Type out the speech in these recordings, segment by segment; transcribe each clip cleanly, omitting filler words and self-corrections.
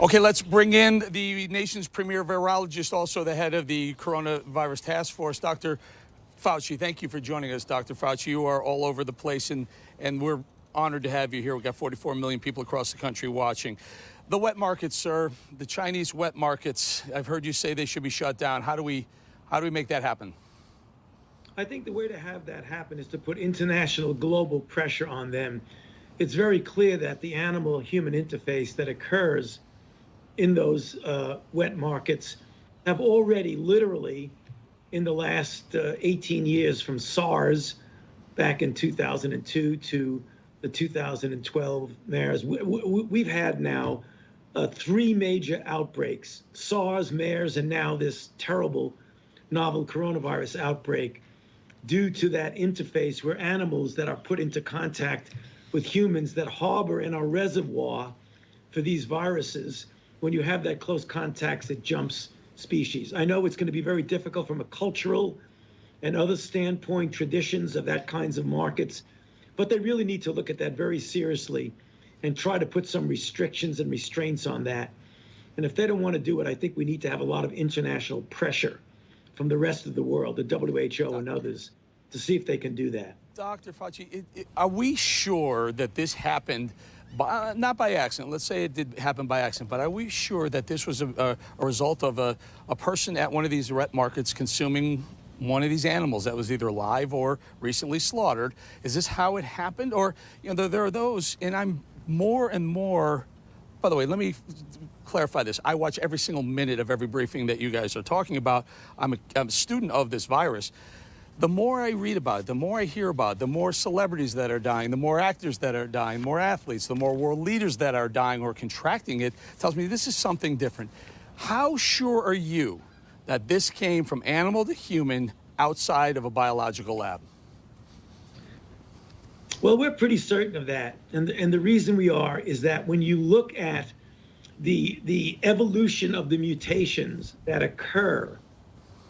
Okay, let's bring in the nation's premier virologist, also the head of the coronavirus task force, Dr. Fauci. Thank you for joining us, Dr. Fauci. You are all over the place, and we're honored to have you here. We've got 44 million people across the country watching. The wet markets, sir, the Chinese wet markets, I've heard you say they should be shut down. How do we make that happen? I think the way to have that happen is to put international global pressure on them. It's very clear that the animal-human interface that occurs in those wet markets have already literally in the last 18 years, from SARS back in 2002 to the 2012 MERS, we've had now 3 major outbreaks: SARS, MERS, and now this terrible novel coronavirus outbreak, due to that interface where animals that are put into contact with humans that harbor in our reservoir for these viruses, when you have that close contacts, it jumps species. I know it's going to be very difficult from a cultural and other standpoint, traditions of that kinds of markets, but they really need to look at that very seriously and try to put some restrictions and restraints on that. And if they don't want to do it, I think we need to have a lot of international pressure from the rest of the world, the WHO and others, to see if they can do that. Dr. Fauci, are we sure that this happened not by accident? Let's say it did happen by accident, but are we sure that this was a result of a person at one of these wet markets consuming one of these animals that was either live or recently slaughtered? Is this how it happened? Or, there are those, and I'm more and more, by the way, let me clarify this. I watch every single minute of every briefing that you guys are talking about. I'm a student of this virus. The more I read about it, the more I hear about it, the more celebrities that are dying, the more actors that are dying, more athletes, the more world leaders that are dying or contracting it, tells me this is something different. How sure are you that this came from animal to human outside of a biological lab? Well, we're pretty certain of that. And the reason we are is that when you look at the evolution of the mutations that occur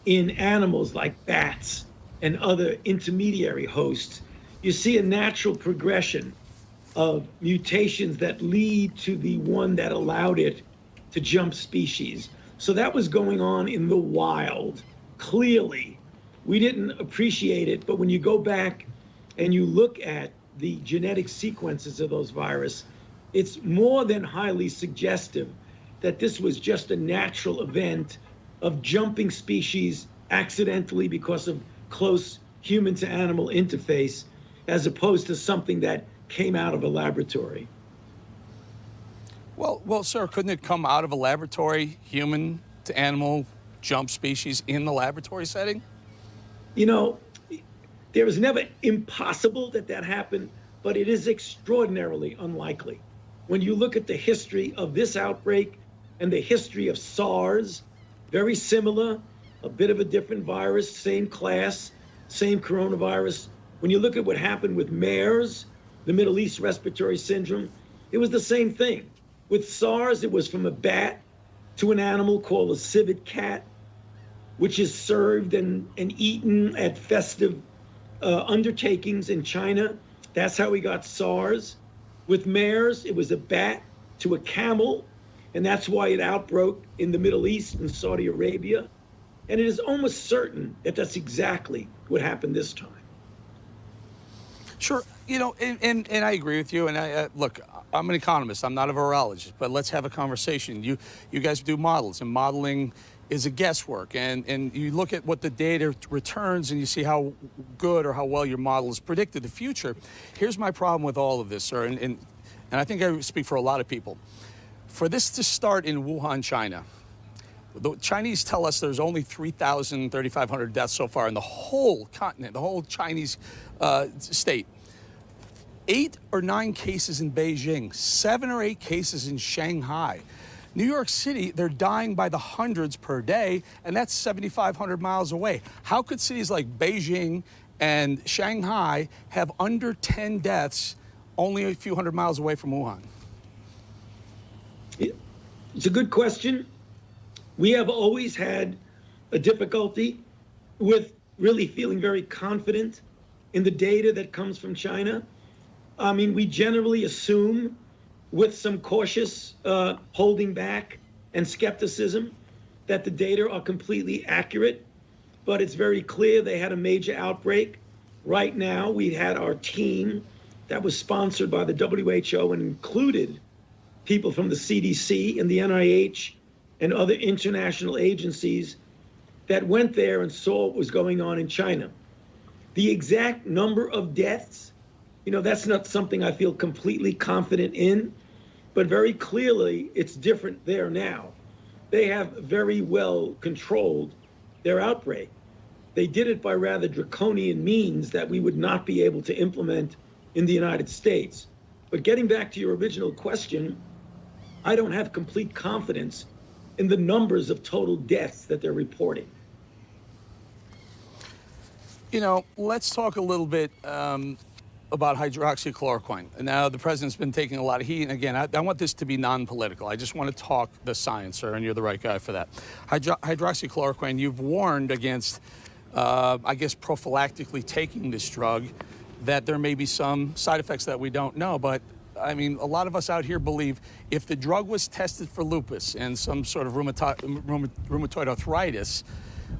in animals like bats and other intermediary hosts, you see a natural progression of mutations that lead to the one that allowed it to jump species. So that was going on in the wild. Clearly, we didn't appreciate it, but when you go back and you look at the genetic sequences of those viruses, it's more than highly suggestive that this was just a natural event of jumping species accidentally because of close human to animal interface, as opposed to something that came out of a laboratory. Well, sir, couldn't it come out of a laboratory, human to animal jump species in the laboratory setting? There is never impossible that happened, but it is extraordinarily unlikely. When you look at the history of this outbreak and the history of SARS, very similar, a bit of a different virus, same class, same coronavirus. When you look at what happened with MERS, the Middle East Respiratory Syndrome, it was the same thing. With SARS, it was from a bat to an animal called a civet cat, which is served and eaten at festive undertakings in China. That's how we got SARS. With MERS, it was a bat to a camel, and that's why it outbroke in the Middle East and Saudi Arabia. And it is almost certain that that's exactly what happened this time. Sure. And I agree with you. And look, I'm an economist. I'm not a virologist, but let's have a conversation. You guys do models, and modeling is a guesswork. And you look at what the data returns, and you see how good or how well your model has predicted the future. Here's my problem with all of this, sir, and I think I speak for a lot of people. For this to start in Wuhan, China, the Chinese tell us there's only 3,000, 3,500 deaths so far in the whole continent, the whole Chinese state. 8 or 9 cases in Beijing, 7 or 8 cases in Shanghai. New York City, they're dying by the hundreds per day, and that's 7,500 miles away. How could cities like Beijing and Shanghai have under 10 deaths only a few hundred miles away from Wuhan? It's a good question. We have always had a difficulty with really feeling very confident in the data that comes from China. I mean, we generally assume with some cautious holding back and skepticism that the data are completely accurate, but it's very clear they had a major outbreak. Right now, we had our team that was sponsored by the WHO and included people from the CDC and the NIH and other international agencies that went there and saw what was going on in China. The exact number of deaths, that's not something I feel completely confident in, but very clearly it's different there now. They have very well controlled their outbreak. They did it by rather draconian means that we would not be able to implement in the United States. But getting back to your original question, I don't have complete confidence in the numbers of total deaths that they're reporting. Let's talk a little bit about hydroxychloroquine. Now, the president's been taking a lot of heat. And again, I want this to be non-political. I just want to talk the science, sir, and you're the right guy for that. Hydroxychloroquine, you've warned against, prophylactically taking this drug, that there may be some side effects that we don't know. But, a lot of us out here believe if the drug was tested for lupus and some sort of rheumatoid arthritis,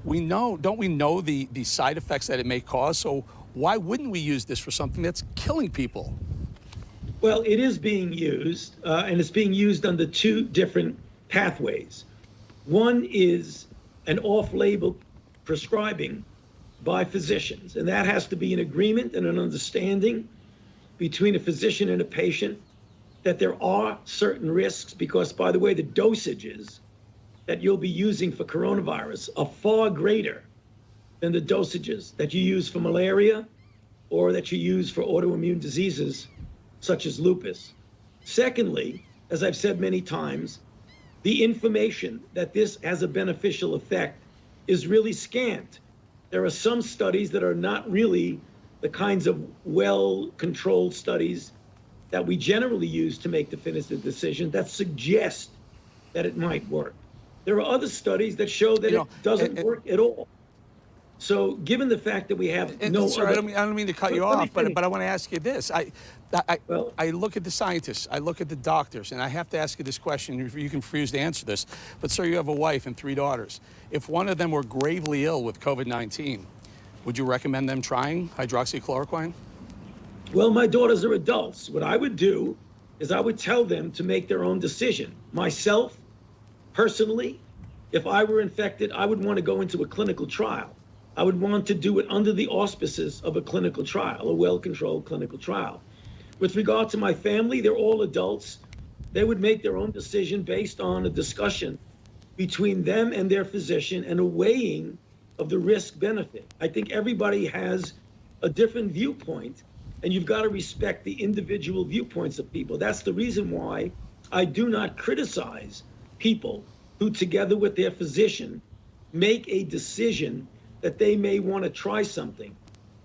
don't we know the side effects that it may cause? So why wouldn't we use this for something that's killing people? Well, it is being used, and it's being used under two different pathways. One is an off-label prescribing by physicians, and that has to be an agreement and an understanding between a physician and a patient that there are certain risks because, by the way, the dosages that you'll be using for coronavirus are far greater than the dosages that you use for malaria or that you use for autoimmune diseases such as lupus. Secondly, as I've said many times, the information that this has a beneficial effect is really scant. There are some studies that are not really the kinds of well-controlled studies that we generally use to make definitive decisions that suggest that it might work. There are other studies that show that it doesn't work at all. So given the fact that we have no Sorry, other... I don't mean to cut you off, but I want to ask you this. I look at the scientists, I look at the doctors, and I have to ask you this question. You can refuse to answer this, but sir, you have a wife and 3 daughters. If one of them were gravely ill with COVID-19, would you recommend them trying hydroxychloroquine? Well, my daughters are adults. What I would do is I would tell them to make their own decision. Myself, personally, if I were infected, I would want to go into a clinical trial. I would want to do it under the auspices of a clinical trial, a well-controlled clinical trial. With regard to my family, they're all adults. They would make their own decision based on a discussion between them and their physician and a weighing of the risk-benefit. I think everybody has a different viewpoint, and you've got to respect the individual viewpoints of people. That's the reason why I do not criticize people who, together with their physician, make a decision that they may want to try something.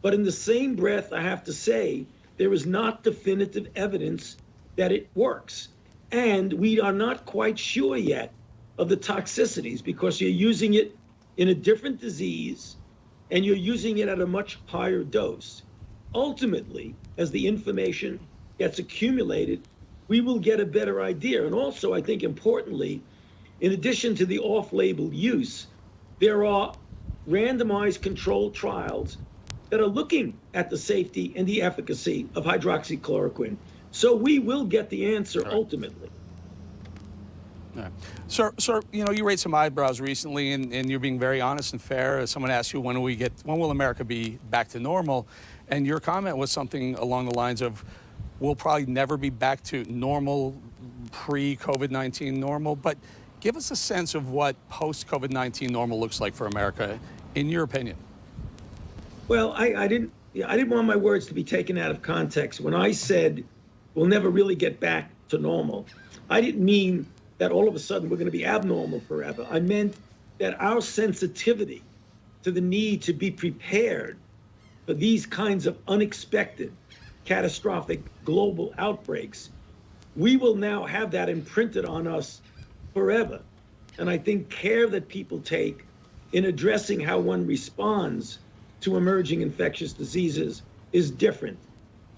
But in the same breath, I have to say, there is not definitive evidence that it works. And we are not quite sure yet of the toxicities because you're using it in a different disease and you're using it at a much higher dose. Ultimately, as the information gets accumulated, we will get a better idea. And also, I think importantly, in addition to the off-label use, there are randomized controlled trials that are looking at the safety and the efficacy of hydroxychloroquine. So we will get the answer ultimately. All right. Sir, you raised some eyebrows recently, and you're being very honest and fair. Someone asked you, when will America be back to normal? And your comment was something along the lines of, we'll probably never be back to normal, pre-COVID-19 normal. But give us a sense of what post-COVID-19 normal looks like for America, in your opinion. Well, I didn't want my words to be taken out of context. When I said we'll never really get back to normal, I didn't mean that all of a sudden we're going to be abnormal forever. I meant that our sensitivity to the need to be prepared for these kinds of unexpected, catastrophic global outbreaks, we will now have that imprinted on us forever. And I think care that people take in addressing how one responds to emerging infectious diseases is different.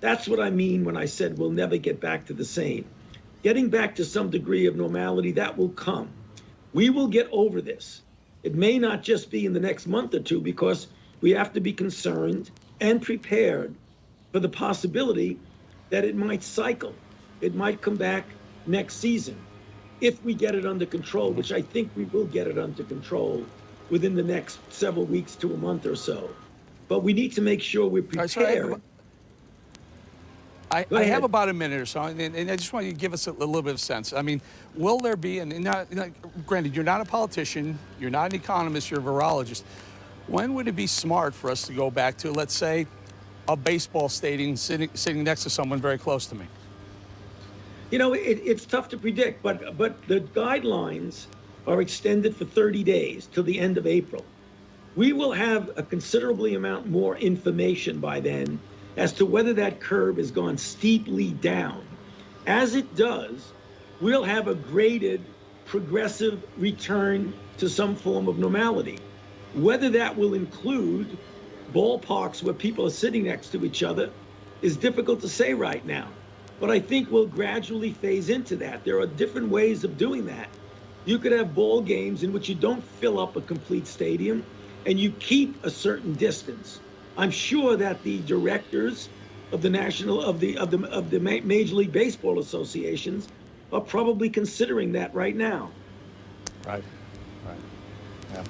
That's what I mean when I said we'll never get back to the same. getting back to some degree of normality, that will come. We will get over this. It may not just be in the next month or two, because we have to be concerned and prepared for the possibility that it might cycle. It might come back next season if we get it under control, which I think we will get it under control within the next several weeks to a month or so. But we need to make sure we're All right, prepared. I have about a minute or so, and I just want you to give us a little bit of sense. I mean, will there be, and granted, you're not a politician, you're not an economist, you're a virologist. When would it be smart for us to go back to, let's say, a baseball stadium sitting next to someone very close to me? You know, it's tough to predict, but the guidelines are extended for 30 days till the end of April. We will have a considerably amount more information by then as to whether that curve has gone steeply down. As it does, we'll have a graded, progressive return to some form of normality. Whether that will include ballparks where people are sitting next to each other is difficult to say right now. But I think we'll gradually phase into that. There are different ways of doing that. You could have ball games in which you don't fill up a complete stadium and you keep a certain distance. I'm sure that the directors of the Major League Baseball associations are probably considering that right now. Right. Yeah.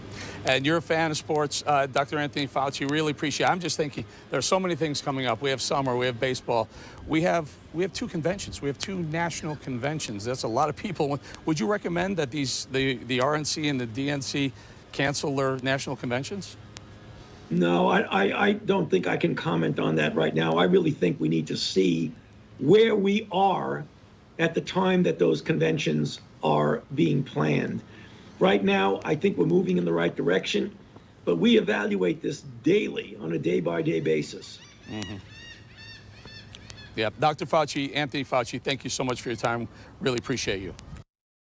And you're a fan of sports, Dr. Anthony Fauci. Really appreciate it. I'm just thinking there's so many things coming up. We have summer, we have baseball, we have two conventions. We have two national conventions. That's a lot of people. Would you recommend that the RNC and the DNC cancel their national conventions? No, I don't think I can comment on that right now. I really think we need to see where we are at the time that those conventions are being planned. Right now, I think we're moving in the right direction, but we evaluate this daily on a day-by-day basis. Mm-hmm. Yeah, Dr. Fauci, Anthony Fauci, thank you so much for your time. Really appreciate you.